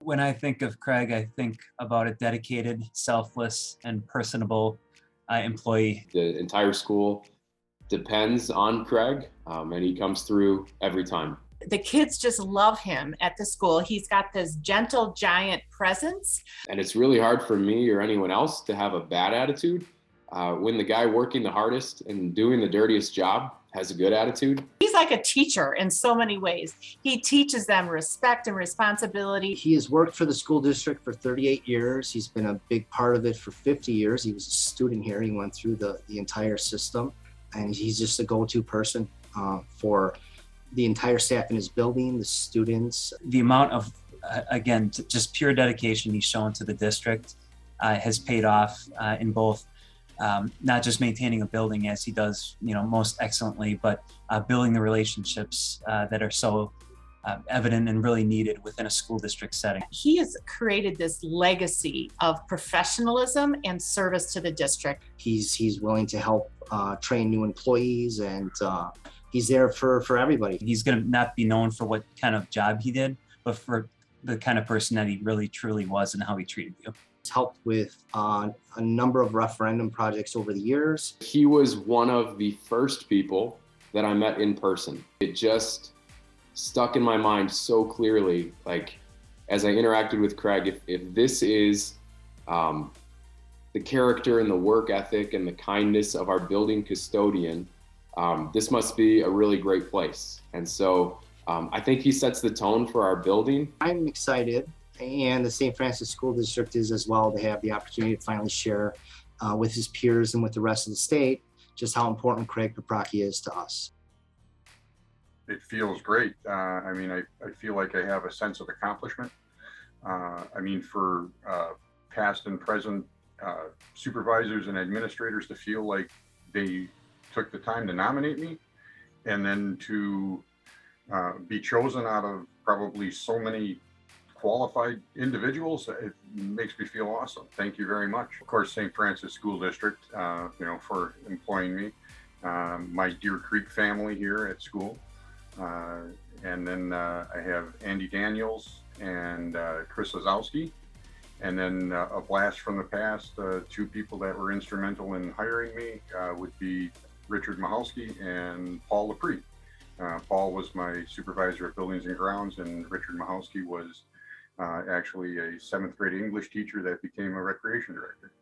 When I think of Craig, I think about a dedicated, selfless, and personable employee. The entire school depends on Craig, and he comes through every time. The kids just love him at the school. He's got this gentle giant presence. And it's really hard for me or anyone else to have a bad attitude when the guy working the hardest and doing the dirtiest job has a good attitude. He's like a teacher in so many ways. He teaches them respect and responsibility. He has worked for the school district for 38 years. He's been a big part of it for 50 years. He was a student here. He went through the entire system, and he's just a go-to person for the entire staff in his building, the students. The amount of, again, just pure dedication he's shown to the district has paid off in both not just maintaining a building as he does, most excellently, but building the relationships that are so evident and really needed within a school district setting. He has created this legacy of professionalism and service to the district. He's willing to help train new employees, and he's there for everybody. He's going to not be known for what kind of job he did, but for the kind of person that he really truly was and how he treated you. He's helped with a number of referendum projects over the years. He was one of the first people that I met in person. It just stuck in my mind so clearly, like as I interacted with Craig, if this is the character and the work ethic and the kindness of our building custodian, this must be a really great place. And so I think he sets the tone for our building. I'm excited, and the St. Francis School District is as well, to have the opportunity to finally share with his peers and with the rest of the state just how important Craig Paprocki is to us. It feels great. I feel like I have a sense of accomplishment. For past and present supervisors and administrators to feel like they took the time to nominate me, and then to be chosen out of probably so many qualified individuals, it makes me feel awesome. Thank you very much. Of course, St. Francis School District, for employing me, my Deer Creek family here at school, and then I have Andy Daniels and Chris Lazowski, and then a blast from the past, two people that were instrumental in hiring me would be Richard Mahalski and Paul Lepre. Paul was my supervisor of buildings and grounds, and Richard Mahalski was actually a 7th grade English teacher that became a recreation director.